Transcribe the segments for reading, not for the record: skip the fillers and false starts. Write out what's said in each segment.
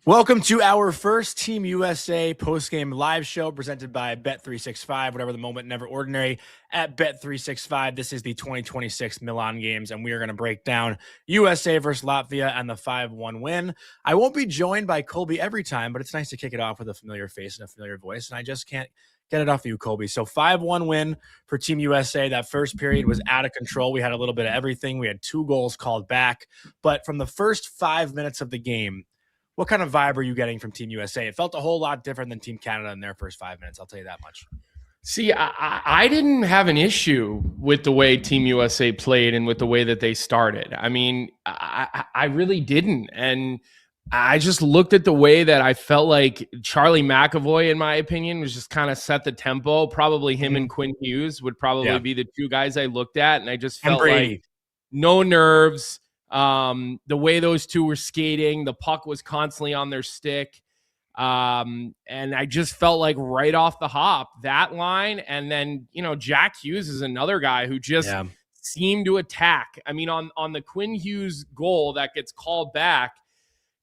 Welcome to our first Team USA post-game live show presented by Bet365, whatever the moment, never ordinary at Bet365. This is the 2026 Milan Games, and we are going to break down USA versus Latvia and the 5-1 win. I won't be joined by Colby every time, but it's nice to kick it off with a familiar face and a familiar voice, and I just can't get it off of you, Colby. So 5-1 win for Team USA. That first period was out of control. We had a little bit of everything. We had 2 goals called back, but from the first 5 minutes of the game, what kind of vibe are you getting from Team USA? It felt a whole lot different than Team Canada in their first 5 minutes. I'll tell you that much. See, I didn't have an issue with the way Team USA played and with the way that they started. I mean, I really didn't. And I just looked at the way that I felt like Charlie McAvoy, in my opinion, was just kind of set the tempo. Probably him and Quinn Hughes would probably be the 2 guys I looked at. And I just felt like no nerves. The way those 2 were skating, the puck was constantly on their stick. And I just felt like right off the hop, that line. And then, Jack Hughes is another guy who just seemed to attack. I mean, on the Quinn Hughes goal that gets called back,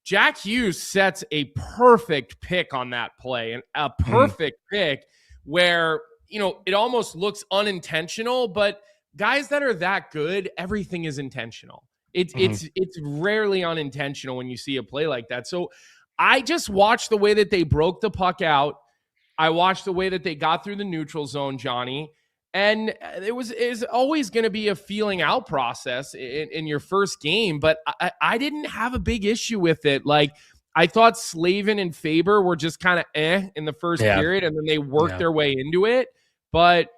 Jack Hughes sets a perfect pick on that play, and a perfect pick where, it almost looks unintentional, but guys that are that good, everything is intentional. It's rarely unintentional when you see a play like that. So I just watched the way that they broke the puck out. I watched the way that they got through the neutral zone, Johnny. And it is always going to be a feeling out process in your first game, but I didn't have a big issue with it. Like, I thought Slavin and Faber were just kind of in the first period, and then they worked their way into it. But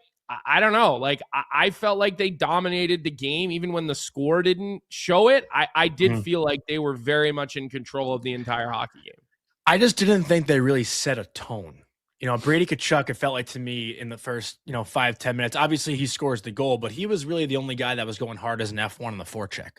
I don't know. Like, I felt like they dominated the game, even when the score didn't show it. I did feel like they were very much in control of the entire hockey game. I just didn't think they really set a tone. Brady Tkachuk, it felt like to me in the first, 5-10 minutes, obviously he scores the goal, but he was really the only guy that was going hard as an F1 on the forecheck.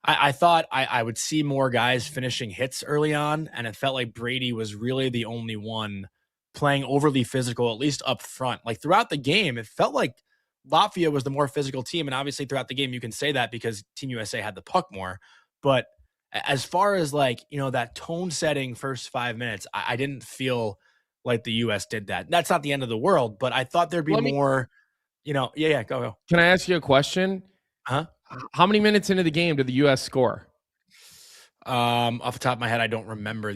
I thought I would see more guys finishing hits early on, and it felt like Brady was really the only one playing overly physical, at least up front. Like, throughout the game, it felt like Latvia was the more physical team. And obviously throughout the game, you can say that because Team USA had the puck more. But as far as that tone setting first 5 minutes, I didn't feel like the US did that. That's not the end of the world, but I thought there'd be more, go. Can I ask you a question? Huh? How many minutes into the game did the US score? Off the top of my head, I don't remember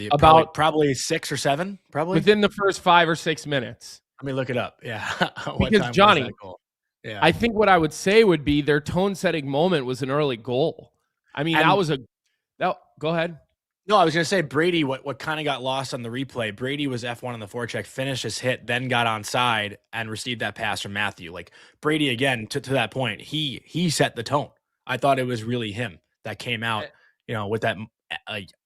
probably 6 or 7, probably within the first 5 or 6 minutes. Let me look it up. Yeah. Because Johnny, I think what I would say would be their tone setting moment was an early goal. I mean, go ahead. No, I was going to say Brady, what kind of got lost on the replay, Brady was F1 on the forecheck, finished his hit, then got onside and received that pass from Matthew. Like, Brady, again, to that point, he set the tone. I thought it was really him that came out, with that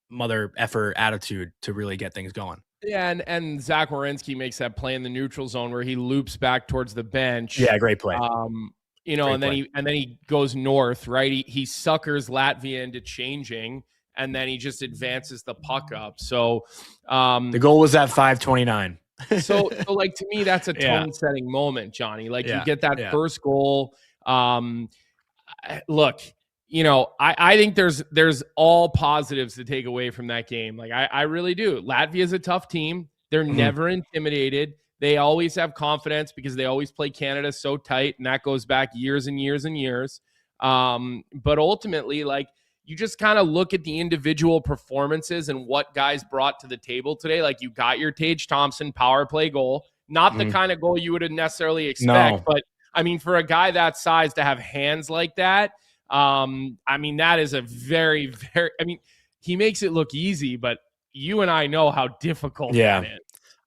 mother effer attitude to really get things going. Yeah, and Zach Werenski makes that play in the neutral zone where he loops back towards the bench. Yeah, great play. And then he goes north, right? He suckers Latvia into changing, and then he just advances the puck up. So the goal was at 5:29. so like, to me, that's a tone-setting moment, Johnny. Like, you get that first goal. Look, I think there's all positives to take away from that game. Like, I really do. Latvia is a tough team. They're never intimidated. They always have confidence because they always play Canada so tight, and that goes back years and years and years. But ultimately, like, you just kind of look at the individual performances and what guys brought to the table today. Like, you got your Tage Thompson power play goal, not the kind of goal you would necessarily expect, but I mean, for a guy that size to have hands like that, I mean, that is a very, very, I mean, he makes it look easy, but you and I know how difficult that is.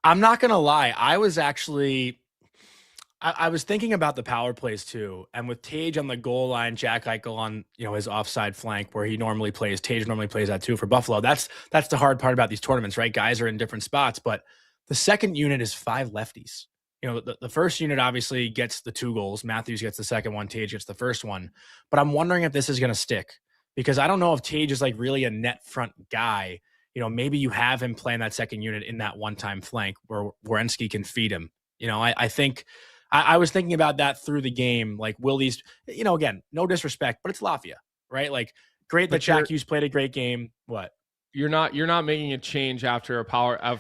I'm not going to lie. I was thinking about the power plays too. And with Tage on the goal line, Jack Eichel on, his offside flank where he normally plays, Tage normally plays that too for Buffalo. That's the hard part about these tournaments, right? Guys are in different spots, but the second unit is 5 lefties. The first unit obviously gets the 2 goals. Matthews gets the second one. Tage gets the first one. But I'm wondering if this is going to stick because I don't know if Tage is like really a net front guy. Maybe you have him playing that second unit in that one-time flank where Werenski can feed him. I think I was thinking about that through the game. Like, will these, again, no disrespect, but it's Latvia, right? Like, great that Jack Hughes played a great game. What? you're not making a change after Of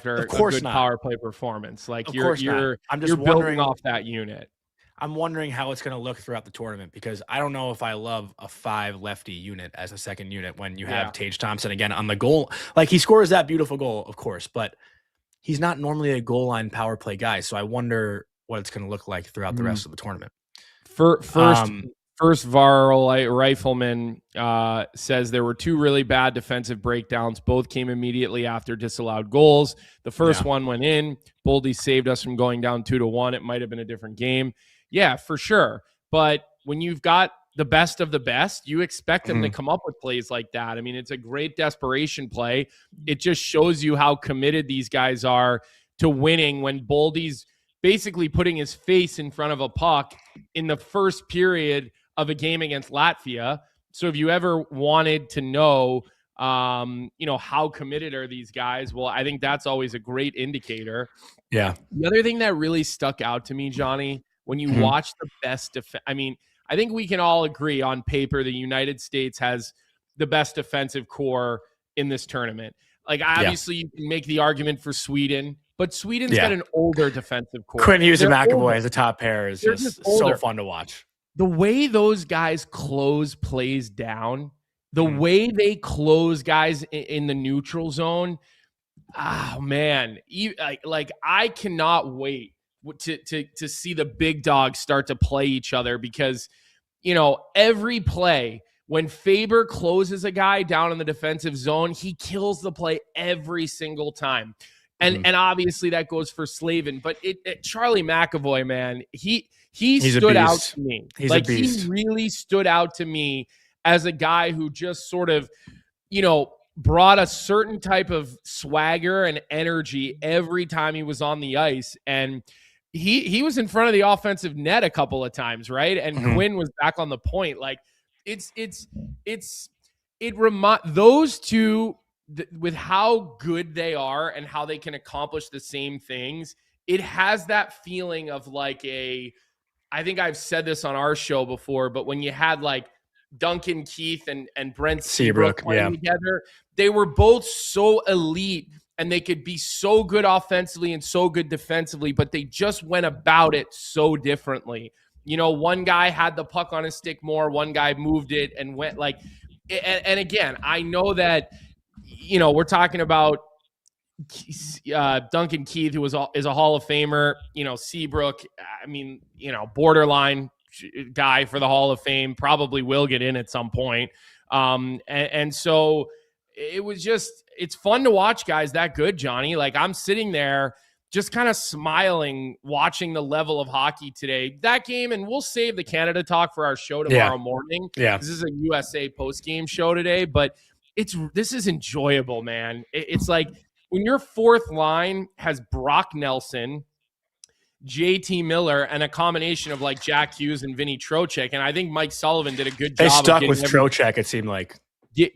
a course good not. power play performance. Like Of you're course not. you're I'm just you're building wondering. off that unit. I'm wondering how it's going to look throughout the tournament because I don't know if I love a 5 lefty unit as a second unit when you have Tage Thompson again on the goal. Like he scores that beautiful goal, of course, but he's not normally a goal line power play guy. So I wonder what it's going to look like throughout the rest of the tournament. First viral rifleman says there were 2 really bad defensive breakdowns. Both came immediately after disallowed goals. The first one went in. Boldy saved us from going down 2-1. It might have been a different game. Yeah, for sure. But when you've got the best of the best, you expect them to come up with plays like that. I mean, it's a great desperation play. It just shows you how committed these guys are to winning when Boldy's basically putting his face in front of a puck in the first period of a game against Latvia. So if you ever wanted to know, how committed are these guys? Well, I think that's always a great indicator. Yeah. The other thing that really stuck out to me, Johnny, when you watch the best defense, I mean, I think we can all agree on paper the United States has the best defensive core in this tournament. Like, obviously, you can make the argument for Sweden, but Sweden's got an older defensive core. Quinn, Hughes, and McAvoy as a top pair is just so fun to watch. The way those guys close plays down, the way they close guys in the neutral zone, oh, man. Like I cannot wait to see the big dogs start to play each other because, every play when Faber closes a guy down in the defensive zone, he kills the play every single time. And obviously that goes for Slavin, but Charlie McAvoy, man, he stood out to me. He's a beast. He really stood out to me as a guy who just sort of, brought a certain type of swagger and energy every time he was on the ice. And he was in front of the offensive net a couple of times, right? And Quinn was back on the point. Like those two, with how good they are and how they can accomplish the same things, it has that feeling of like I think I've said this on our show before, but when you had like Duncan Keith and Brent Seabrook playing together, they were both so elite and they could be so good offensively and so good defensively, but they just went about it so differently. One guy had the puck on his stick more, one guy moved it and went like, and again, I know that, we're talking about Duncan Keith, who is a Hall of Famer, Seabrook, I mean, borderline guy for the Hall of Fame, probably will get in at some point. And so it was it's fun to watch guys that good, Johnny. Like I'm sitting there just kind of smiling, watching the level of hockey today, that game. And we'll save the Canada talk for our show tomorrow morning. Yeah. This is a USA post-game show today, but this is enjoyable, man. It's like when your fourth line has Brock Nelson, JT Miller, and a combination of like Jack Hughes and Vinny Trocheck. And I think Mike Sullivan did a good job. They stuck with Trocheck, it seemed like.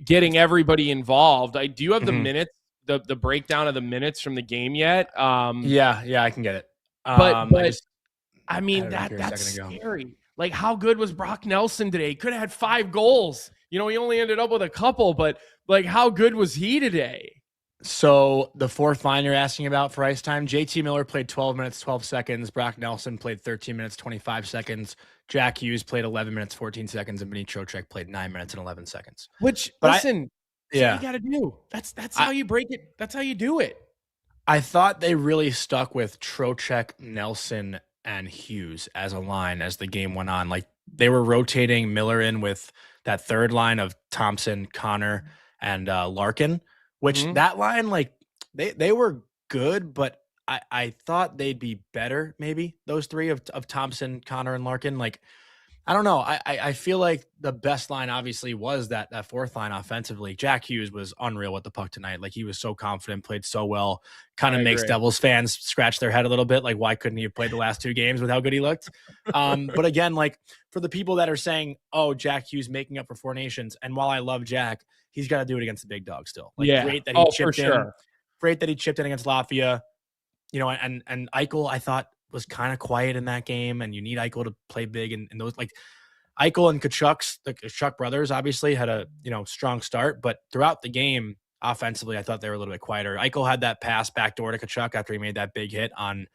Getting everybody involved. Do you have the minutes, the breakdown of the minutes from the game yet? Yeah, I can get it. But I mean, that's scary. Like, how good was Brock Nelson today? He could have had 5 goals. He only ended up with a couple, but like, how good was he today? So the fourth line you're asking about for ice time, JT Miller played 12 minutes, 12 seconds. Brock Nelson played 13 minutes, 25 seconds. Jack Hughes played 11 minutes, 14 seconds. And Vinny Trocheck played 9 minutes and 11 seconds. That's what you got to do. That's how you break it. That's how you do it. I thought they really stuck with Trocheck, Nelson, and Hughes as a line as the game went on. Like they were rotating Miller in with that third line of Thompson, Connor, and Larkin. Which that line, like they were good, but I thought they'd be better. Maybe those three of Thompson, Connor, and Larkin. Like I don't know. I feel like the best line obviously was that fourth line offensively. Jack Hughes was unreal with the puck tonight. Like he was so confident, played so well. Kind of makes Devils fans scratch their head a little bit. Like why couldn't he have played the last 2 games with how good he looked? But again, like for the people that are saying, "Oh, Jack Hughes making up for 4 Nations," and while I love Jack, he's got to do it against the big dog still. Like great that he chipped in. Sure. Great that he chipped in against Latvia. And Eichel I thought was kind of quiet in that game, and you need Eichel to play big. And those like Eichel and Kachuk brothers obviously had a strong start, but throughout the game, offensively, I thought they were a little bit quieter. Eichel had that pass backdoor to Tkachuk after he made that big hit on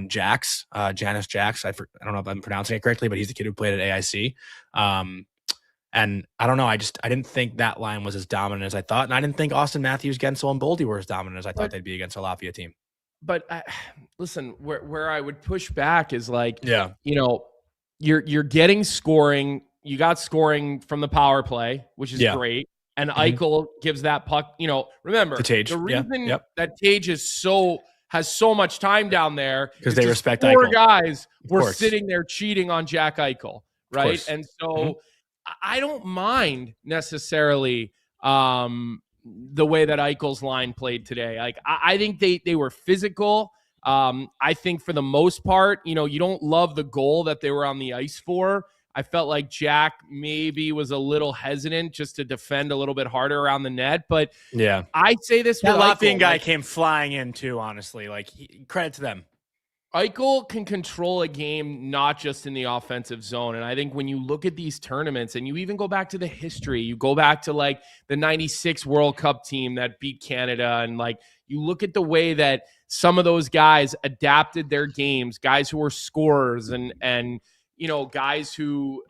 Jax, Janice Jax. I don't know if I'm pronouncing it correctly, but he's the kid who played at AIC. And I don't know. I didn't think that line was as dominant as I thought. And I didn't think Auston Matthews, Gensel, and Boldy were as dominant as I thought they'd be against a Latvia team. But listen, where I would push back is like, yeah, you know, you're getting scoring. You got scoring from the power play, which is great. And Eichel gives that puck, you know, remember the reason that Tage has so much time down there because they respect four Eichel. Guys were sitting there cheating on Jack Eichel, right? And so I don't mind necessarily the way that Eichel's line played today. Like I think they were physical. I think for the most part, you know, you don't love the goal that they were on the ice for. I felt like Jack maybe was a little hesitant just to defend a little bit harder around the net. But yeah, I'd say this. That Latvian guy came flying in too, honestly. Like, credit to them. Eichel can control a game not just in the offensive zone. And I think when you look at these tournaments and you even go back to the history, you go back to like the 96 World Cup team that beat Canada, and like you look at the way that some of those guys adapted their games, guys who were scorers and you know, guys who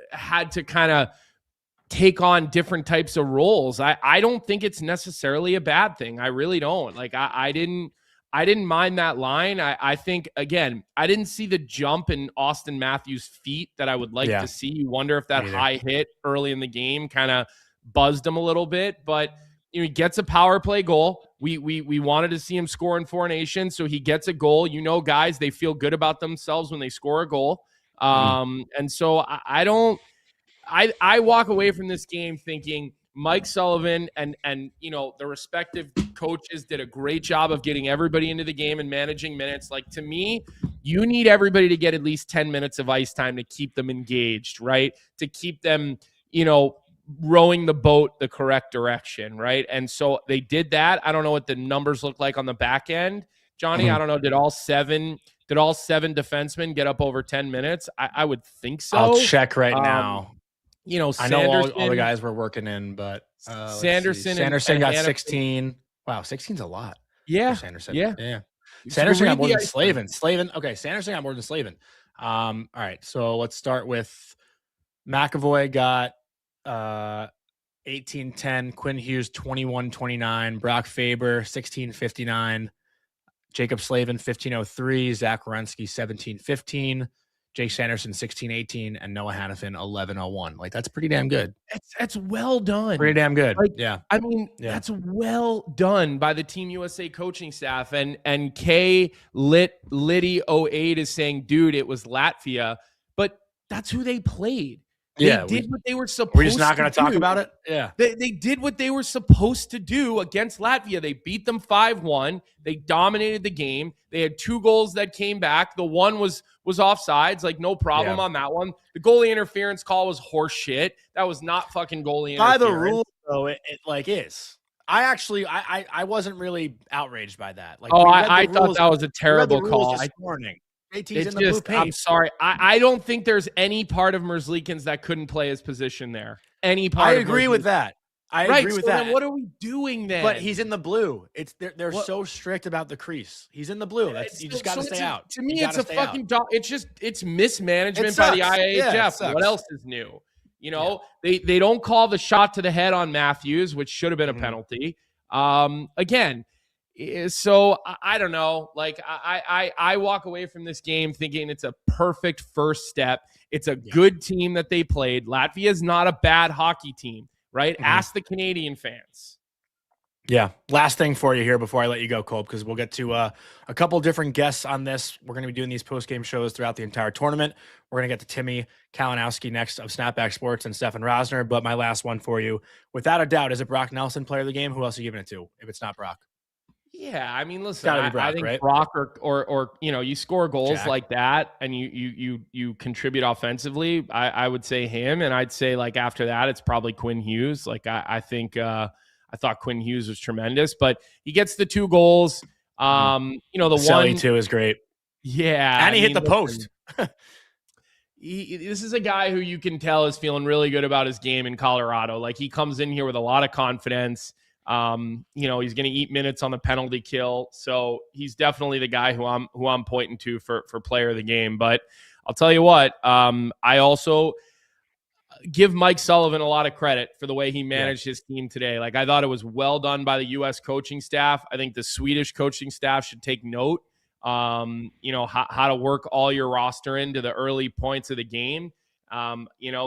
had to kind of take on different types of roles. I don't think it's necessarily a bad thing. I really don't. Like I didn't mind that line. I think, again, I didn't see the jump in Auston Matthews' feet that I would like to see. You wonder if that high hit early in the game kind of buzzed him a little bit, but you know, he gets a power play goal. We wanted to see him score in Four Nations, so he gets a goal. You know, guys, they feel good about themselves when they score a goal. And so I walk away from this game thinking Mike Sullivan and you know, the respective coaches did a great job of getting everybody into the game and managing minutes. Like, to me, you need everybody to get at least 10 minutes of ice time to keep them engaged, right? To keep them, you know, rowing the boat the correct direction, right? And so they did that. I don't know what the numbers look like on the back end, Johnny. I don't know. Did all seven defensemen get up over 10 minutes? I would think so. I'll check right now. You know, I know all the guys were working in, but Sanderson got 16. Wow, 16's a lot. Yeah. Sanderson. Yeah. Sanderson got more than Slavin. Okay, Sanderson got more than Slavin. All right, so let's start with McAvoy got 18-10, Quinn Hughes 21-29, Brock Faber 16-59, Jacob Slavin 15-03, Zach Werenski 17-15, Jake Sanderson 16-18, and Noah Hannafin 11-01. Like, that's pretty damn good. That's well done. Pretty damn good. Like, yeah. I mean, that's well done by the Team USA coaching staff. And K Liddy 08 is saying, dude, it was Latvia, but that's who they played. They did what they were supposed to do. We're just not going to talk about it? Yeah. They did what they were supposed to do against Latvia. They beat them 5-1. They dominated the game. They had 2 goals that came back. The one was offsides, like no problem on that one. The goalie interference call was horse shit. That was not fucking goalie interference. By the rules, though, it like is. I wasn't really outraged by that. Like, I thought that was a terrible call. This morning. I'm sorry. I don't think there's any part of Merzlikins that couldn't play his position there. Any part. I agree with that. I agree with that. Then what are we doing then? But he's in the blue. They're so strict about the crease. He's in the blue. You just got to stay out. To me, it's a fucking. It's mismanagement by the IAHF. What else is new? You know, they don't call the shot to the head on Matthews, which should have been a penalty. Again. So I don't know. Like I walk away from this game thinking it's a perfect first step. It's a good team that they played. Latvia is not a bad hockey team, right? Ask the Canadian fans. Yeah. Last thing for you here before I let you go, Cole, because we'll get to a couple different guests on this. We're going to be doing these post-game shows throughout the entire tournament. We're going to get to Timmy Kalinowski next of Snapback Sports and Stefen Rosner. But my last one for you, without a doubt, is it Brock Nelson player of the game? Who else are you giving it to if it's not Brock? Yeah, I mean, listen, Brock, I think right? Brock or you know, you score goals like that and you contribute offensively. I would say him, and I'd say like after that, it's probably Quinn Hughes. Like I think I thought Quinn Hughes was tremendous, but he gets the 2 goals. You know, the Selly one too is great. Yeah, and he hit the post. This is a guy who you can tell is feeling really good about his game in Colorado. Like, he comes in here with a lot of confidence. He's going to eat minutes on the penalty kill. So he's definitely the guy who I'm pointing to for player of the game. But I'll tell you what, I also give Mike Sullivan a lot of credit for the way he managed his team today. Like, I thought it was well done by the U.S. coaching staff. I think the Swedish coaching staff should take note, how to work all your roster into the early points of the game.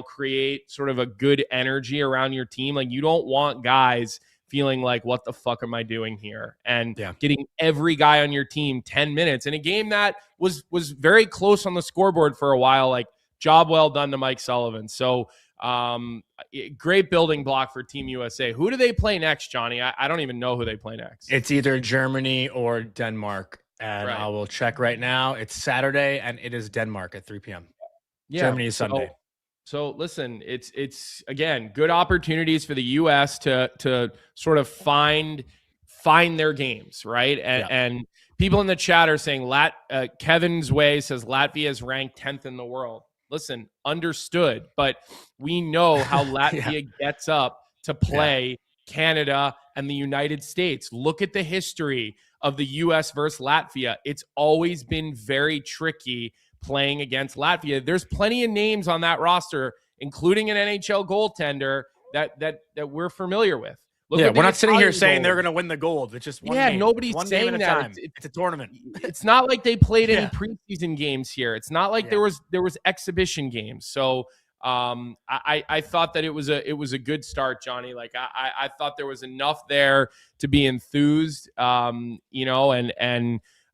Create sort of a good energy around your team. Like, you don't want guys feeling like, what the fuck am I doing here? And getting every guy on your team 10 minutes in a game that was very close on the scoreboard for a while. Like, job well done to Mike Sullivan. So great building block for Team USA. Who do they play next, Johnny? I don't even know who they play next. It's either Germany or Denmark. And I will check right now. It's Saturday, and it is Denmark at 3 p.m. Yeah, Germany is Sunday. So listen, it's again, good opportunities for the U.S. to sort of find their games, right? And people in the chat are saying Kevin's Way says Latvia is ranked 10th in the world. Listen, understood, but we know how Latvia gets up to play Canada and the United States. Look at the history of the U.S. versus Latvia. It's always been very tricky playing against Latvia. There's plenty of names on that roster, including an NHL goaltender that we're familiar with. We're not sitting here saying they're going to win the gold. It's just one game. Nobody's one saying game that. It's a tournament. It's not like they played any preseason games here. It's not like there was exhibition games. So I thought that it was a good start, Johnny. Like, I thought there was enough there to be enthused, and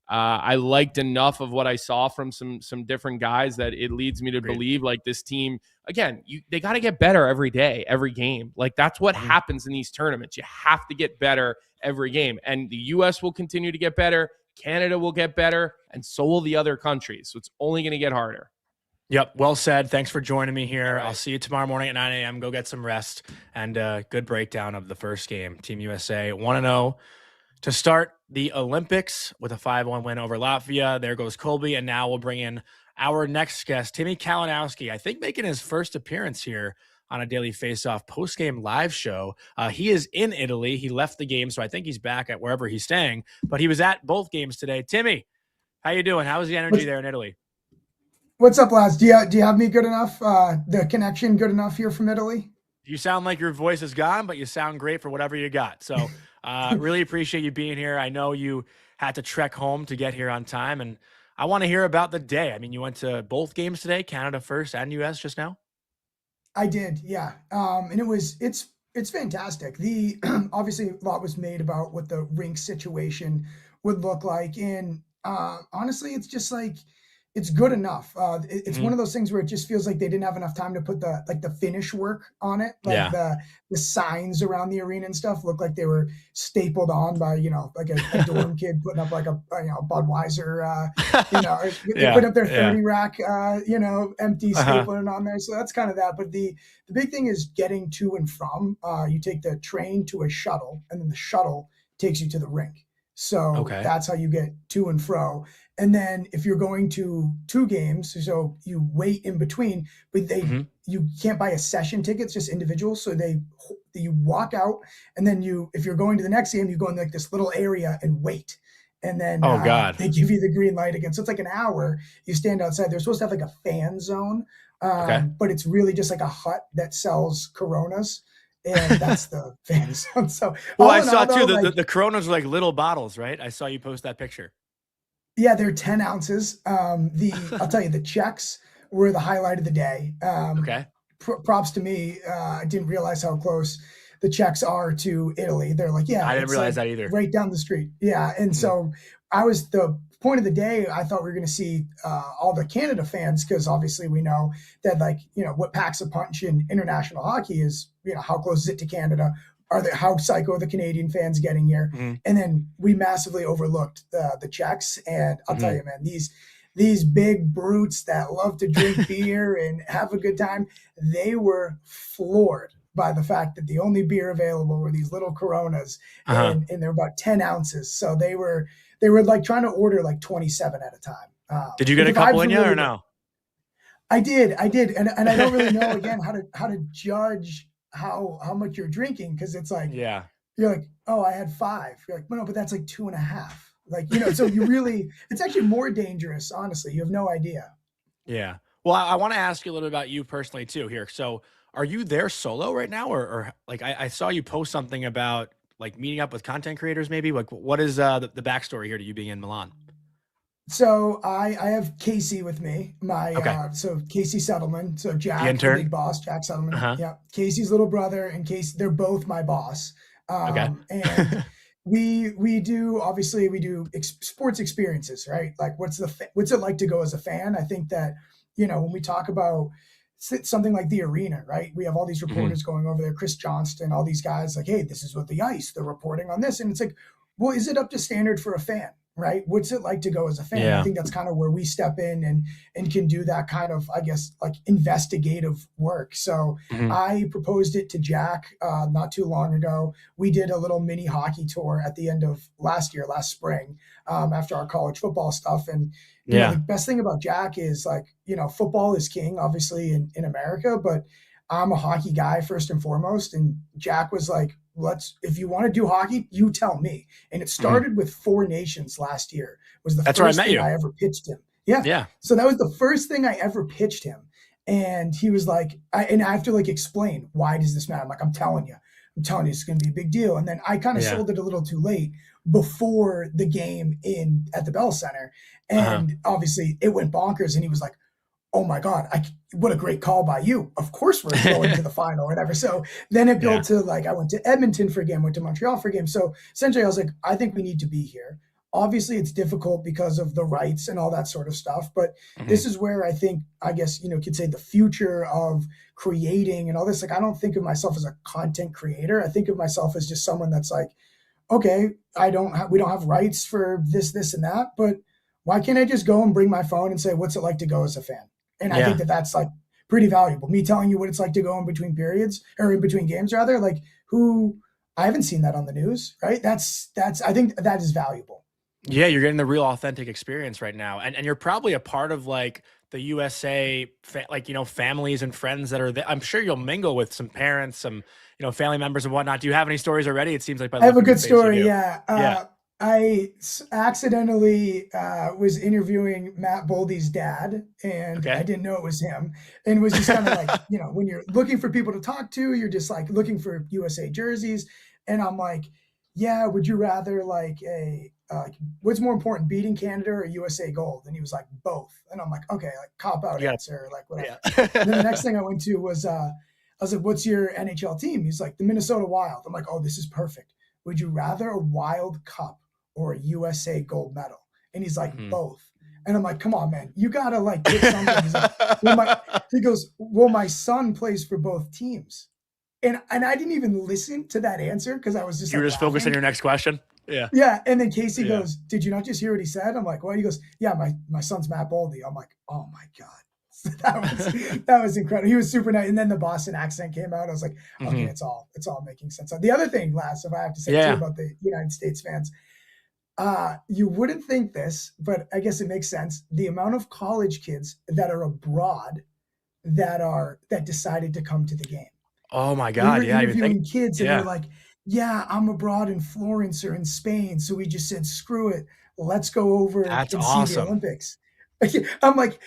I liked enough of what I saw from some different guys that it leads me to believe, like, this team, again, they got to get better every day, every game. Like, that's what happens in these tournaments. You have to get better every game. And the U.S. will continue to get better. Canada will get better. And so will the other countries. So it's only going to get harder. Yep. Well said. Thanks for joining me here. Right. I'll see you tomorrow morning at 9 a.m. Go get some rest, and good breakdown of the first game. Team USA 1-0 to start the Olympics with a 5-1 win over Latvia. There goes Colby. And now we'll bring in our next guest, Timmy Kalinowski, I think making his first appearance here on a Daily Faceoff post-game live show. He is in Italy. He left the game, so I think he's back at wherever he's staying. But he was at both games today. Timmy, how you doing? How was the energy there in Italy? What's up, lads? Do you have me good enough? The connection good enough here from Italy? You sound like your voice is gone, but you sound great for whatever you got. So really appreciate you being here. I know you had to trek home to get here on time, and I want to hear about the day. I mean, you went to both games today, Canada first and US just now? I did, yeah. And it's fantastic. Obviously a lot was made about what the rink situation would look like. And honestly, it's just like, it's good enough. It's one of those things where it just feels like they didn't have enough time to put the finish work on it. Like the signs around the arena and stuff look like they were stapled on by, like a dorm kid putting up like a Budweiser, they put up their 30 rack, empty stapling on there. So that's kind of that. But the big thing is getting to and from. You take the train to a shuttle, and then the shuttle takes you to the rink. So that's how you get to and fro. And then if you're going to two games, so you wait in between, but you can't buy a session ticket, it's just individual. So you walk out, and then if you're going to the next game, you go in like this little area and wait. And then they give you the green light again. So it's like an hour. You stand outside. They're supposed to have like a fan zone, but it's really just like a hut that sells Coronas. And that's the fan zone. So I saw too, the Coronas were like little bottles, right? I saw you post that picture. Yeah, they're 10 ounces. I'll tell you, the Czechs were the highlight of the day. Props to me. I didn't realize how close the Czechs are to Italy. They're like, I didn't realize that either. Right down the street. Yeah. And so the point of the day, I thought we were going to see all the Canada fans, because obviously we know that, like, what packs a punch in international hockey is, how close is it to Canada? How psycho are the Canadian fans getting here? And then we massively overlooked the Czechs. And I'll tell you, man, these big brutes that love to drink beer and have a good time, they were floored by the fact that the only beer available were these little Coronas, and they're about 10 ounces. So they were like trying to order like 27 at a time. Did you get a couple in you or no? I did. And I don't really know, again, how to judge how much you're drinking, because it's like, You're like, oh, I had 5. You're like, well, no, but that's like 2.5. Like, so you really, it's actually more dangerous, honestly. You have no idea. Yeah. Well, I want to ask you a little bit about you personally too here. So are you there solo right now? Or like, I saw you post something about like meeting up with content creators, maybe like what is the backstory here to you being in Milan? So I have Casey with me, Okay. so Casey Settleman, so The Jack, the big intern. boss, Jack Settleman. Uh-huh. Yeah. Casey's little brother and Casey, they're both my boss. Okay. And we do, obviously we do sports experiences, right? Like what's it like to go as a fan? I think that, when we talk about something like the arena, right? We have all these Mhm. reporters going over there, Chris Johnston, all these guys like, hey, this is what the ice, they're reporting on this. And it's like, well, is it up to standard for a fan? Right? What's it like to go as a fan? I Yeah. think that's kind of where we step in and can do that kind of, I guess, like investigative work. So Mhm. I proposed it to Jack not too long ago. We did a little mini hockey tour at the end of last spring, after our college football stuff. And the Yeah. best thing about Jack is like, football is king, obviously in America, but I'm a hockey guy first and foremost. And Jack was like, if you want to do hockey, you tell me. And it Mhm. started with 4 Nations last year, was the That's where I first met thing you. I ever pitched him. Yeah. Yeah. So that was the first thing I ever pitched him. And he was like, and I have to like explain, why does this matter? I'm like, I'm telling you, it's going to be a big deal. And then I kind of Yeah. sold it a little too late before the game at the Bell Center. Uh-huh. And obviously it went bonkers. And he was like, oh my God, what a great call by you. Of course we're going to the final or whatever. So then it Yeah. built to like, I went to Edmonton for a game, went to Montreal for a game. So essentially I was like, I think we need to be here. Obviously it's difficult because of the rights and all that sort of stuff. But Mhm. this is where I think, I guess, could say the future of creating and all this. Like, I don't think of myself as a content creator. I think of myself as just someone that's like, okay, we don't have rights for this, and that, but why can't I just go and bring my phone and say, what's it like to go as a fan? And I think Yeah. that's like pretty valuable. Me telling you what it's like to go in between periods or in between games rather, like I haven't seen that on the news, right? I think that is valuable. Yeah, you're getting the real authentic experience right now. And you're probably a part of like the USA, families and friends that are there. I'm sure you'll mingle with some parents, some, family members and whatnot. Do you have any stories already? It seems like by I have a looking at your good face, you story. do. Yeah. Yeah. I accidentally was interviewing Matt Boldy's dad, and I Okay. didn't know it was him. And was just kind of like, when you're looking for people to talk to, you're just like looking for USA jerseys. And I'm like, yeah, would you rather like what's more important, beating Canada or USA gold? And he was like, both. And I'm like, okay, like cop out Yeah. answer, like whatever. Yeah. And then the next thing I went to was, I was like, what's your NHL team? He's like, the Minnesota Wild. I'm like, oh, this is perfect. Would you rather a Wild Cup or a USA gold medal? And he's like, Mhm. both. And I'm like, come on, man, you gotta like get something. He's like, he goes, well, my son plays for both teams. And I didn't even listen to that answer because I was just You were like just focused on laughing. your next question. Yeah. Yeah. And then Casey Yeah. goes, did you not just hear what he said? I'm like, what? He goes, yeah, my son's Matt Boldy. I'm like, oh my God. That was incredible. He was super nice. And then the Boston accent came out. I was like, okay, Mhm. it's all making sense. The other thing, Laz, if I have to say too Yeah. about the United States fans, you wouldn't think this, but I guess it makes sense. The amount of college kids that are abroad that decided to come to the game. Oh my We God. were Yeah. I didn't even think. interviewing kids and they're Yeah. like, yeah, I'm abroad in Florence or in Spain. So we just said, screw it. Let's go over That's and see the awesome. Olympics. I'm like,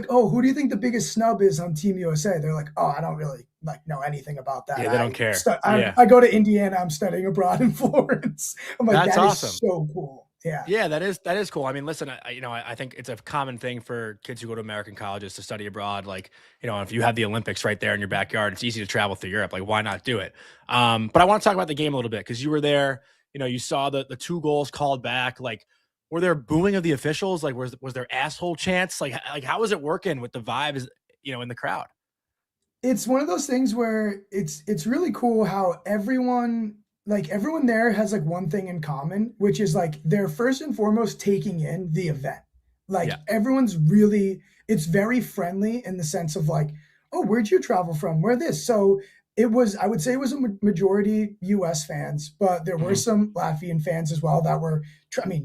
oh, who do you think the biggest snub is on Team USA? They're like, oh, I don't really like know anything about that. Yeah. They don't care. Yeah. I go to Indiana. I'm studying abroad in Florence. I'm like, That's that is awesome. so cool. Yeah. Yeah, that is cool. I mean, listen, I think it's a common thing for kids who go to American colleges to study abroad. Like, if you have the Olympics right there in your backyard, it's easy to travel through Europe. Like, why not do it? But I want to talk about the game a little bit because you were there. You saw the 2 goals called back. Like, were there booing of the officials? Like, was there asshole chants? Like how was it working with the vibes? In the crowd. It's one of those things where it's really cool how everyone there has like one thing in common, which is like they're first and foremost taking in the event. Like Yeah. everyone's it's very friendly in the sense of like, oh, where'd you travel from? Where this? So I would say it was a majority US fans, but there were Mhm. some Latvian fans as well that were,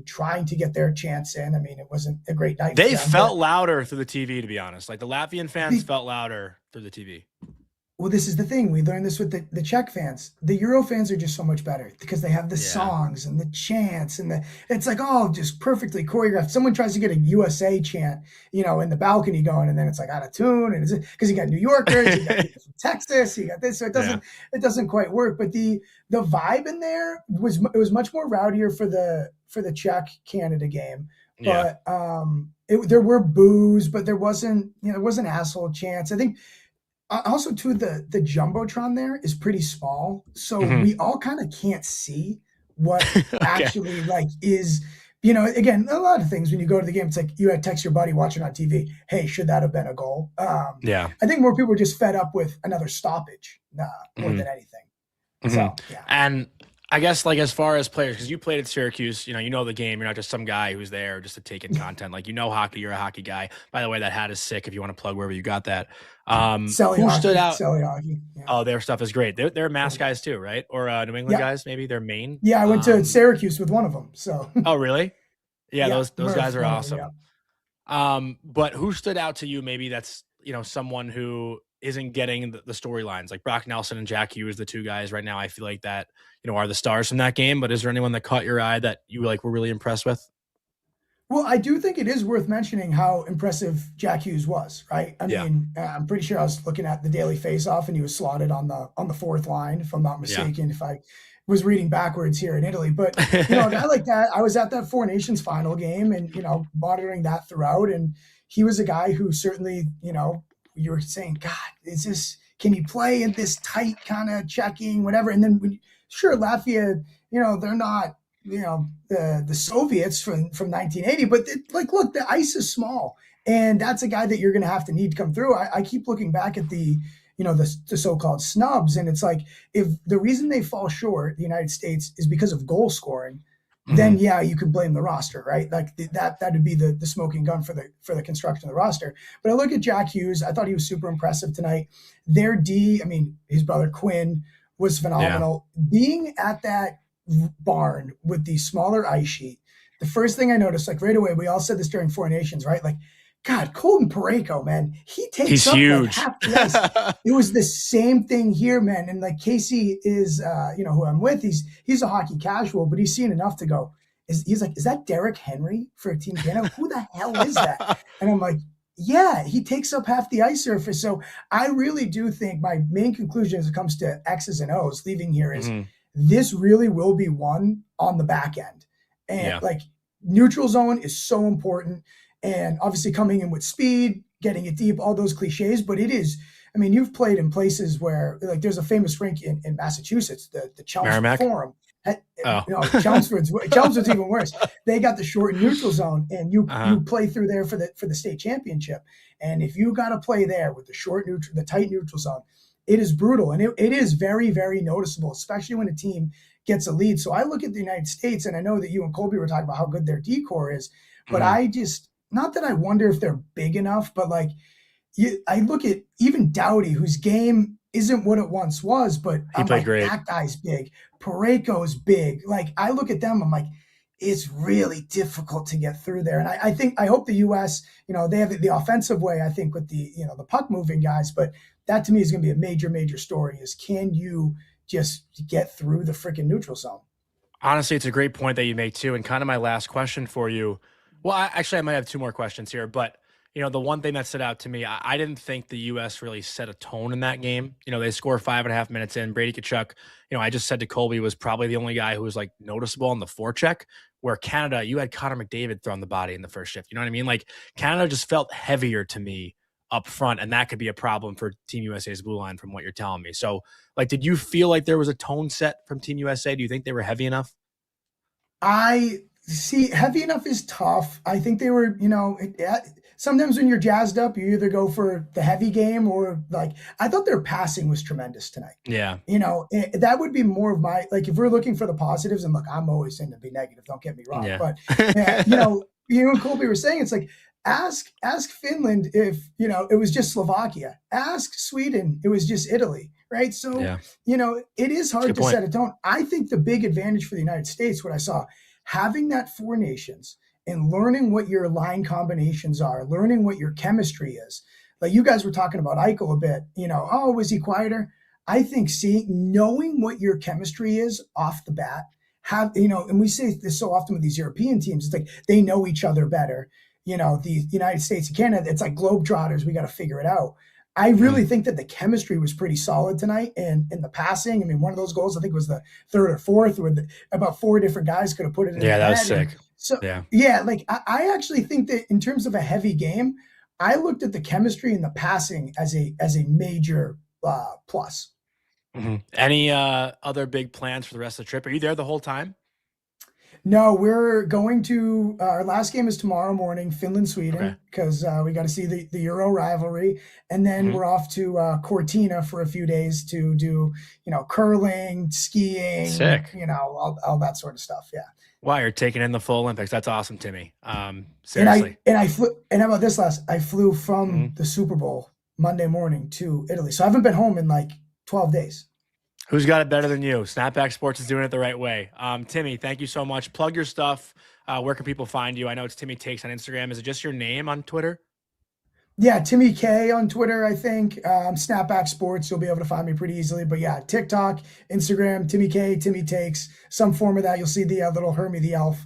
trying to get their chance in. I mean, it wasn't a great night. They for them, felt louder through the TV, to be honest. Like the Latvian fans felt louder through the TV. Well, this is the thing. We learned this with the Czech fans. The Euro fans are just so much better because they have the songs and the chants and it's like, oh, just perfectly choreographed. Someone tries to get a USA chant, in the balcony going, and then it's like out of tune, and it's because you got New Yorkers, you got people from Texas, you got this, so it doesn't quite work. But the vibe in there was much more rowdier for the Czech Canada game. But there were boos, but there wasn't asshole chants. I think. Also, too, the jumbotron there is pretty small, so we all kind of can't see what actually is. Again, a lot of things when you go to the game, it's like you had text your buddy watching on TV, "Hey, should that have been a goal?" I think more people are just fed up with another stoppage more than anything. So, yeah. And I guess as far as players, because you played at Syracuse, you know the game. You're not just some guy who's there just to take in content. Hockey, you're a hockey guy. By the way, that hat is sick. If you want to plug wherever you got that. Who stood out? Hockey. Yeah. Oh, their stuff is great. They're Mass guys too, right? Or New England guys, maybe they're Maine. Yeah, I went to Syracuse with one of them. So. Oh, really? Yeah, those guys are awesome. Yeah. But who stood out to you? Maybe that's someone who isn't getting the storylines, like Brock Nelson and Jack Hughes, the two guys right now. I feel like that are the stars from that game. But is there anyone that caught your eye that you were really impressed with? Well, I do think it is worth mentioning how impressive Jack Hughes was, right? I mean, I'm pretty sure I was looking at the Daily Face-Off and he was slotted on the fourth line, if I'm not mistaken, if I was reading backwards here in Italy. But, a guy like that, I was at that Four Nations final game and, monitoring that throughout. And he was a guy who certainly, you were saying, God, can he play in this tight kind of checking, whatever? And then sure, Latvia, they're not, the Soviets from 1980, but look, the ice is small, and that's a guy that you're going to have to need to come through. I keep looking back at the so-called snubs, and it's like, if the reason they fall short, the United States, is because of goal scoring, then you could blame the roster, right? Like that would be the smoking gun for the construction of the roster. But I look at Jack Hughes. I thought he was super impressive tonight. Their D, I mean, his brother Quinn was phenomenal. Being at that barn with the smaller ice sheet, the first thing I noticed, right away, we all said this during Four Nations, right? Like, God, Colton Parayko, man, he's up huge. Half the ice. It was the same thing here, man. And Casey is, who I'm with. He's a hockey casual, but he's seen enough to go. He's like, is that Derek Henry for Team Canada? Who the hell is that? And I'm like, yeah, he takes up half the ice surface. So I really do think my main conclusion as it comes to X's and O's leaving here is this really will be won on the back end. And neutral zone is so important. And obviously coming in with speed, getting it deep, all those cliches, but it is, I mean, you've played in places where there's a famous rink in Massachusetts, the Chelmsford Forum. Chelmsford's even worse. They got the short neutral zone, and you play through there for the state championship. And if you got to play there with the tight neutral zone, it is brutal, and it is very, very noticeable, especially when a team gets a lead. So I look at the United States, and I know that you and Colby were talking about how good their decor is, but I just, not that I wonder if they're big enough, but I look at even Doughty, whose game isn't what it once was, but I'm like, great. That guy's big. Parayko's big. I look at them, I'm like, it's really difficult to get through there. And I hope the U.S., they have the offensive way, I think, with the puck moving guys, but that to me is going to be a major, major story is, can you just get through the freaking neutral zone? Honestly, it's a great point that you make too. And kind of my last question for you. Well, I might have two more questions here, but the one thing that stood out to me, I didn't think the U.S. really set a tone in that game. They score 5.5 minutes in. Brady Tkachuk, I just said to Colby, was probably the only guy who was noticeable on the forecheck, where Canada, you had Connor McDavid throwing the body in the first shift. You know what I mean? Canada just felt heavier to me up front, and that could be a problem for Team USA's blue line from what you're telling me. So, did you feel like there was a tone set from Team USA? Do you think they were heavy enough? See, heavy enough is tough. I think they were, sometimes when you're jazzed up, you either go for the heavy game or I thought their passing was tremendous tonight. Yeah. That would be more of my, if we're looking for the positives, and look, I'm always saying to be negative, don't get me wrong. Yeah. But, you and Colby were saying, it's like, ask Finland if, it was just Slovakia. Ask Sweden, it was just Italy, right? So, it is hard to set a tone. I think the big advantage for the United States, what I saw, having that Four Nations and learning what your line combinations are, learning what your chemistry is. like you guys were talking about Eichel a bit, oh, was he quieter? I think knowing what your chemistry is off the bat, and we say this so often with these European teams, it's like they know each other better. The United States and Canada, it's like globetrotters. We got to figure it out. I really think that the chemistry was pretty solid tonight, and in the passing. I mean, one of those goals, I think, was the third or fourth, where about 4 different guys could have put it in. Yeah, that was sick. And so yeah, like I actually think that in terms of a heavy game, I looked at the chemistry and the passing as a major plus. Mm-hmm. Any other big plans for the rest of the trip? Are you there the whole time? No, we're going to our last game is tomorrow morning, Finland, Sweden, because we got to see the Euro rivalry, and then we're off to Cortina for a few days to do curling, skiing, sick, all that sort of stuff. Yeah. Wow, you're taking in the full Olympics. That's awesome, Timmy. Seriously. And I flew. And how about this I flew from the Super Bowl Monday morning to Italy, so I haven't been home in like 12 days. Who's got it better than you? Snapback Sports is doing it the right way. Timmy, thank you so much. Plug your stuff. Where can people find you? I know it's Timmy Takes on Instagram. Is it just your name on Twitter? Yeah, Timmy K on Twitter, I think. Snapback Sports, you'll be able to find me pretty easily. But yeah, TikTok, Instagram, Timmy K, Timmy Takes, some form of that. You'll see the little Hermie the Elf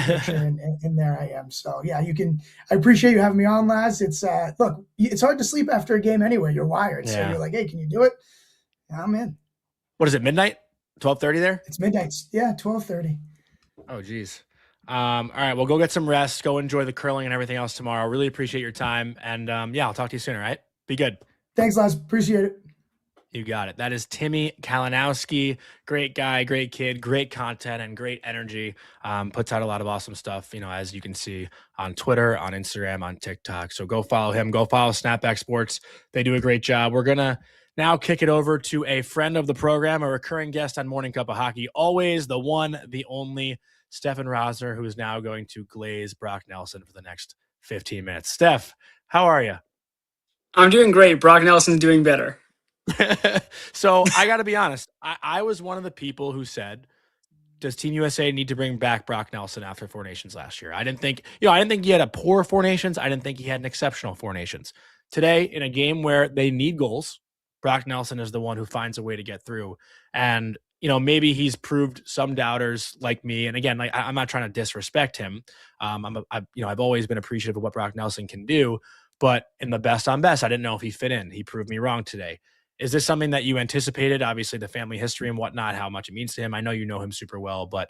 picture, and there I am. So yeah, I appreciate you having me on, Laz. It's look, it's hard to sleep after a game anyway. You're wired. Yeah. So you're like, hey, can you do it? Yeah, I'm in. What is it, midnight? 12:30 there? It's midnight. Yeah, 12:30. Oh, geez. All right, well, go get some rest. Go enjoy the curling and everything else tomorrow. Really appreciate your time. And, I'll talk to you soon, all right? Be good. Thanks, Laz. Appreciate it. You got it. That is Timmy Kalinowski. Great guy, great kid, great content, and great energy. Puts out a lot of awesome stuff, as you can see on Twitter, on Instagram, on TikTok. So go follow him. Go follow Snapback Sports. They do a great job. We're going to now kick it over to a friend of the program, a recurring guest on Morning Cup of Hockey, always the one, the only, Stefen Rosner, who is now going to glaze Brock Nelson for the next 15 minutes. Steph, how are you? I'm doing great. Brock Nelson's doing better. So I got to be honest. I was one of the people who said, does Team USA need to bring back Brock Nelson after Four Nations last year? I didn't think he had a poor Four Nations. I didn't think he had an exceptional Four Nations. Today, in a game where they need goals, Brock Nelson is the one who finds a way to get through. And, maybe he's proved some doubters like me. And again, I'm not trying to disrespect him. I've always been appreciative of what Brock Nelson can do, but in the best on best, I didn't know if he fit in. He proved me wrong today. Is this something that you anticipated? Obviously the family history and whatnot, how much it means to him. I know you know him super well, but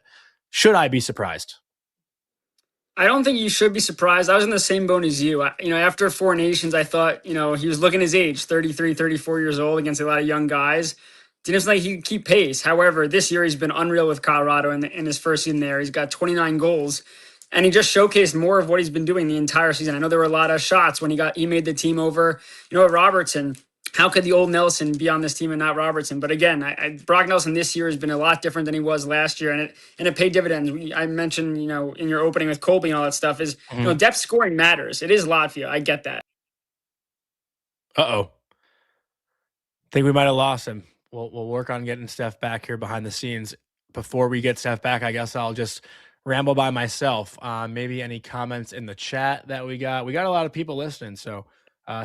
should I be surprised? I don't think you should be surprised. I was in the same boat as you. After Four Nations, I thought, he was looking his age, 33, 34 years old against a lot of young guys. Didn't seem like he could keep pace. However, this year he's been unreal with Colorado in his first season there. He's got 29 goals, and he just showcased more of what he's been doing the entire season. I know there were a lot of shots when he made the team over, at Robertson. How could the old Nelson be on this team and not Robertson? But again, Brock Nelson this year has been a lot different than he was last year, and it paid dividends. I mentioned, in your opening with Colby and all that stuff is, depth scoring matters. It is Latvia. I get that. Uh-oh. Think we might have lost him. We'll work on getting Steph back here behind the scenes. Before we get Steph back, I guess I'll just ramble by myself. Maybe any comments in the chat that we got. We got a lot of people listening, so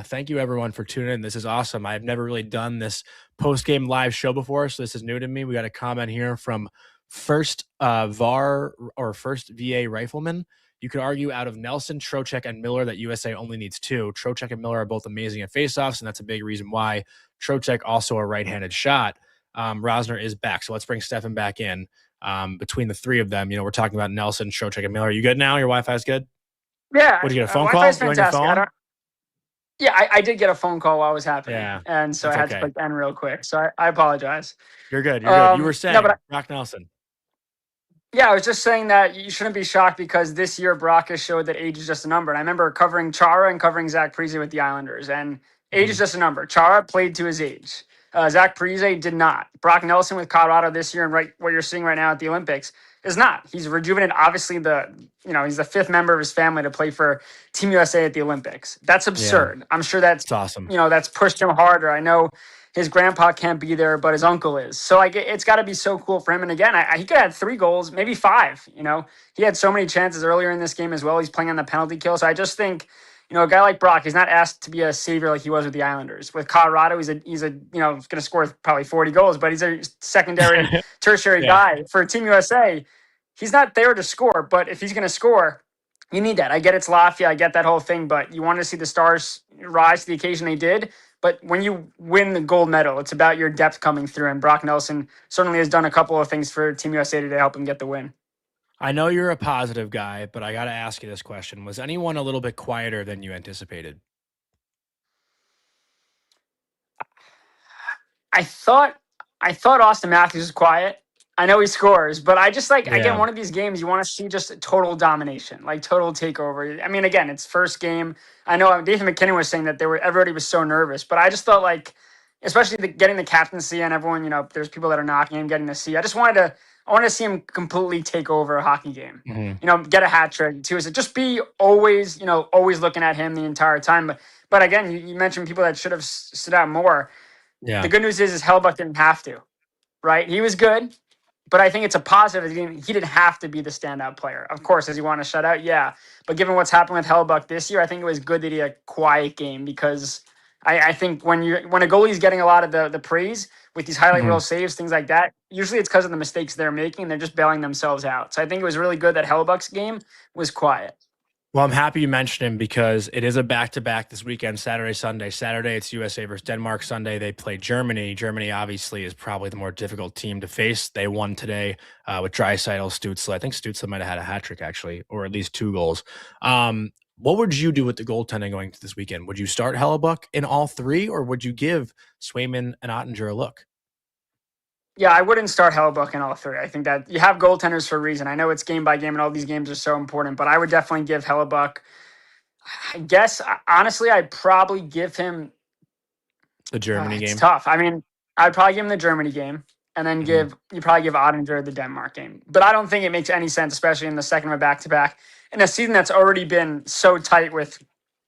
thank you everyone for tuning in. This is awesome. I've never really done this post-game live show before, so this is new to me. We got a comment here from First VAR or First VA Rifleman. You could argue out of Nelson, Trocheck, and Miller that USA only needs 2. Trocheck and Miller are both amazing at faceoffs, and that's a big reason why. Trocheck also a right-handed shot. Rosner is back, so let's bring Stefen back in. Between the three of them, we're talking about Nelson, Trocheck, and Miller. Are you good now? Your Wi-Fi is good? Yeah. What, did you get a phone call? Wi-Fi's fantastic. You on your phone? Yeah, I did get a phone call while it was happening. Yeah, and so I had to click end real quick. So I apologize. You're good. You're good. You were saying Brock Nelson. Yeah, I was just saying that you shouldn't be shocked because this year Brock has showed that age is just a number. And I remember covering Chara and covering Zach Parise with the Islanders, and age is just a number. Chara played to his age. Zach Parise did not. Brock Nelson with Colorado this year and what you're seeing right now at the Olympics is not. He's rejuvenated. Obviously, he's the 5th member of his family to play for Team USA at the Olympics. That's absurd. Yeah. I'm sure that's awesome. That's pushed him harder. I know his grandpa can't be there, but his uncle is. So it's got to be so cool for him. And again, he could have had 3 goals, maybe 5. He had so many chances earlier in this game as well. He's playing on the penalty kill. So I just think, a guy like Brock, he's not asked to be a savior like he was with the Islanders. With Colorado, he's a going to score probably 40 goals, but he's a secondary, tertiary guy. For Team USA, he's not there to score, but if he's going to score, you need that. I get it's Latvia, I get that whole thing, but you want to see the Stars rise to the occasion they did. But when you win the gold medal, it's about your depth coming through, and Brock Nelson certainly has done a couple of things for Team USA to help him get the win. I know you're a positive guy, but I got to ask you this question. Was anyone a little bit quieter than you anticipated? I thought Auston Matthews was quiet. I know he scores, but I just again, one of these games you want to see just total domination, like total takeover. I mean, again, it's first game. I know Nathan McKinnon was saying that everybody was so nervous, but I just felt like, especially getting the captaincy and everyone, there's people that are knocking him, getting to see. I wanted to see him completely take over a hockey game. Mm-hmm. Get a hat trick too. Is it just be always looking at him the entire time? But again, you mentioned people that should have stood out more. Yeah. The good news is Hellebuyck didn't have to, right? He was good, but I think it's a positive. He didn't have to be the standout player. Of course, does he want to shut out? Yeah. But given what's happened with Hellebuyck this year, I think it was good that he had a quiet game, because I think when a goalie's getting a lot of the praise with these highlight reel saves, things like that, usually it's because of the mistakes they're making. They're just bailing themselves out. So I think it was really good that Hellebuck's game was quiet. Well, I'm happy you mentioned him, because it is a back-to-back this weekend, Saturday, Sunday. Saturday, it's USA versus Denmark. Sunday, they play Germany. Germany, obviously, is probably the more difficult team to face. They won today with Draisaitl, Stützle. I think Stützle might have had a hat trick, actually, or at least 2 goals. What would you do with the goaltending going to this weekend? Would you start Hellebuyck in all 3, or would you give Swayman and Ottinger a look? Yeah, I wouldn't start Hellebuyck in all 3. I think that you have goaltenders for a reason. I know it's game by game and all these games are so important, but I would definitely give Hellebuyck, I guess, honestly, I'd probably give him the Germany game. It's tough. I mean, I'd probably give him the Germany game, and then you probably give Ottinger the Denmark game. But I don't think it makes any sense, especially in the second of a back-to-back, in a season that's already been so tight with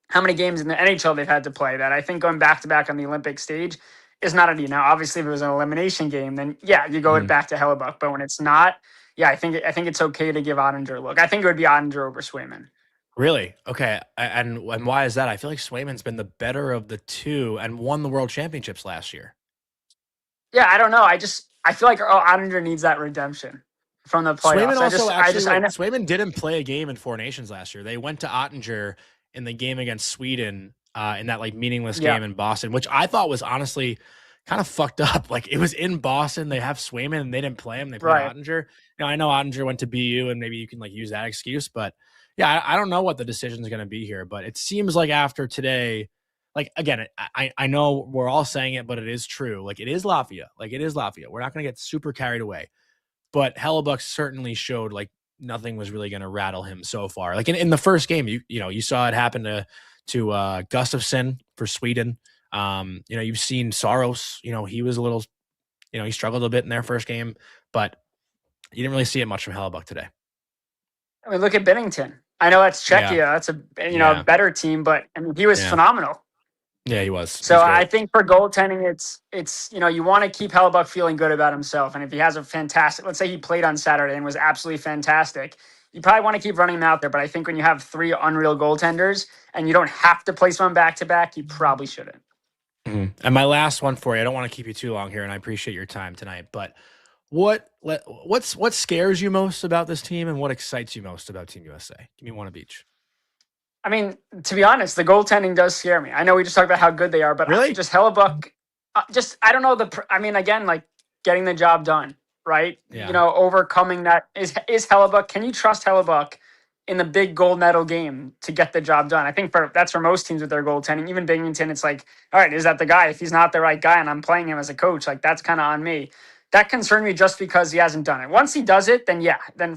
how many games in the NHL they've had to play, that I think going back-to-back on the Olympic stage is not a deal. Now, obviously, if it was an elimination game, then yeah, you go back to Hellebuyck. But when it's not, yeah, I think it's okay to give Ottinger a look. I think it would be Ottinger over Swayman. Really? Okay. And why is that? I feel like Swayman's been the better of the 2 and won the World Championships last year. Yeah, I don't know. I feel like Ottinger needs that redemption from the playoffs. Swayman didn't play a game in 4 Nations last year. They went to Ottinger in the game against Sweden in that meaningless game in Boston, which I thought was honestly kind of fucked up. It was in Boston. They have Swayman and they didn't play him. They played Ottinger. I know Ottinger went to BU and maybe you can use that excuse, but yeah, I don't know what the decision is going to be here, but it seems like after today, again, I know we're all saying it, but it is true. It is Latvia. It is Latvia. We're not going to get super carried away, but Hellebuyck certainly showed nothing was really going to rattle him so far. In the first game, you saw it happen to Gustafsson for Sweden. You've seen Saros, he was a little, he struggled a bit in their first game, but you didn't really see it much from Hellebuyck today. I mean, look at Binnington. I know that's Czechia. Yeah. That's a better team, but I mean, he was phenomenal. Yeah, he was. So I think for goaltending, it's you want to keep Hellebuyck feeling good about himself. And if he has a fantastic, let's say he played on Saturday and was absolutely fantastic, you probably want to keep running him out there. But I think when you have 3 unreal goaltenders and you don't have to place one back-to-back, you probably shouldn't. And my last one for you, I don't want to keep you too long here, and I appreciate your time tonight, but what scares you most about this team and what excites you most about Team USA? Give me one of each. I mean, to be honest, the goaltending does scare me. I know we just talked about how good they are, but really? Just Hellebuyck, I don't know. Again, getting the job done, right? Yeah. Overcoming that. Is Hellebuyck, can you trust Hellebuyck in the big gold medal game to get the job done? I think that's for most teams with their goaltending. Even Binghamton, it's all right, is that the guy? If he's not the right guy and I'm playing him as a coach, that's kind of on me. That concerned me just because he hasn't done it. Once he does it, then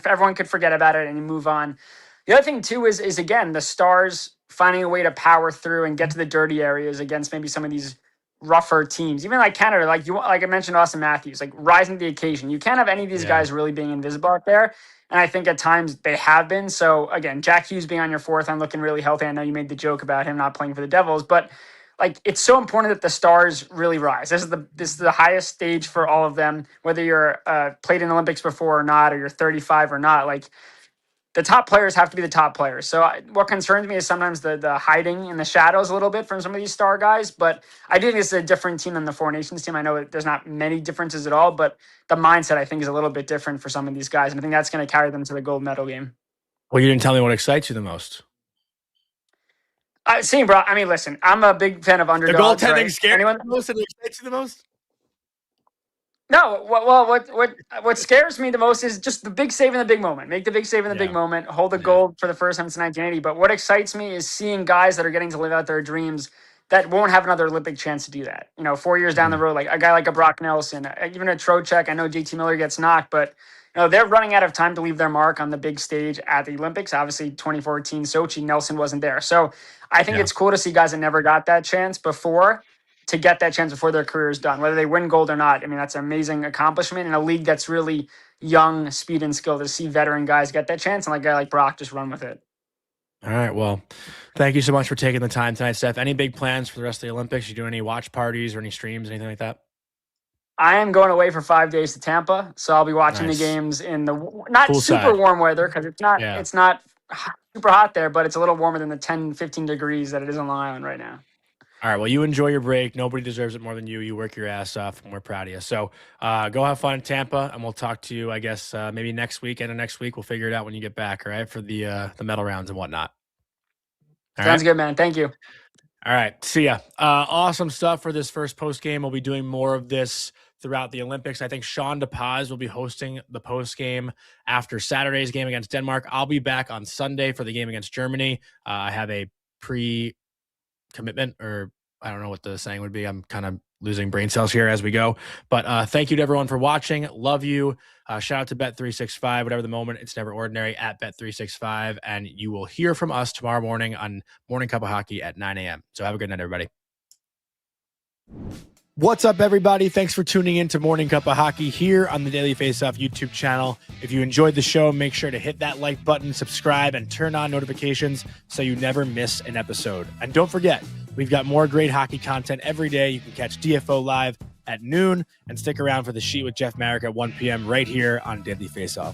everyone could forget about it and move on. The other thing, too, is again, the Stars finding a way to power through and get to the dirty areas against maybe some of these rougher teams. Even Canada, like I mentioned, Auston Matthews, rising to the occasion. You can't have any of these guys really being invisible out there. And I think at times they have been. So, again, Jack Hughes being on your 4th, I'm looking really healthy. I know you made the joke about him not playing for the Devils, but it's so important that the Stars really rise. This is the highest stage for all of them, whether you're played in the Olympics before or not, or you're 35 or not. the top players have to be the top players. So what concerns me is sometimes the hiding in the shadows a little bit from some of these star guys. But I do think it's a different team than the Four Nations team. I know there's not many differences at all, but the mindset I think is a little bit different for some of these guys. And I think that's going to carry them to the gold medal game. Well, you didn't tell me what excites you the most. Seeing, bro. I mean, listen, I'm a big fan of The underdogs. goaltending Right? scares you the most and excites you the most? No, well, what scares me the most is just the big save in the big moment. Make the big save in the big moment. Hold the gold for the first time since 1980. But what excites me is seeing guys that are getting to live out their dreams that won't have another Olympic chance to do that. 4 years down the road, like a guy like a Brock Nelson, even a Trocheck. I know JT Miller gets knocked, but they're running out of time to leave their mark on the big stage at the Olympics. Obviously, 2014 Sochi, Nelson wasn't there. So I think it's cool to see guys that never got that chance before to get that chance before their career is done, whether they win gold or not. I mean, that's an amazing accomplishment in a league that's really young, speed, and skill to see veteran guys get that chance and like a guy like Brock just run with it. All right. Well, thank you so much for taking the time tonight, Steph. Any big plans for the rest of the Olympics? You doing any watch parties or any streams, anything like that? I am going away for 5 days to Tampa, so I'll be watching the games in the not super warm weather because it's not super hot there, but it's a little warmer than the 10, 15 degrees that it is on Long Island right now. All right. Well, you enjoy your break. Nobody deserves it more than you. You work your ass off, and we're proud of you. So go have fun in Tampa, and we'll talk to you, I guess, maybe next week. End of next week. We'll figure it out when you get back, all right, for the medal rounds and whatnot. Sounds good, man. Thank you. All right. See ya. Awesome stuff for this first post game. We'll be doing more of this throughout the Olympics. I think Sean DePaz will be hosting the post game after Saturday's game against Denmark. I'll be back on Sunday for the game against Germany. I have a pre-commitment, or I don't know what the saying would be. I'm kind of losing brain cells here as we go. But thank you to everyone for watching. Love you. Shout out to Bet365, whatever the moment. It's never ordinary at Bet365. And you will hear from us tomorrow morning on Morning Cup of Hockey at 9 a.m. So have a good night, everybody. What's up, everybody? Thanks for tuning in to Morning Cup of Hockey here on the Daily Faceoff YouTube channel. If you enjoyed the show, make sure to hit that like button, subscribe, and turn on notifications so you never miss an episode. And don't forget, we've got more great hockey content every day. You can catch DFO live at noon and stick around for the sheet with Jeff Marek at 1 p.m. right here on Daily Faceoff.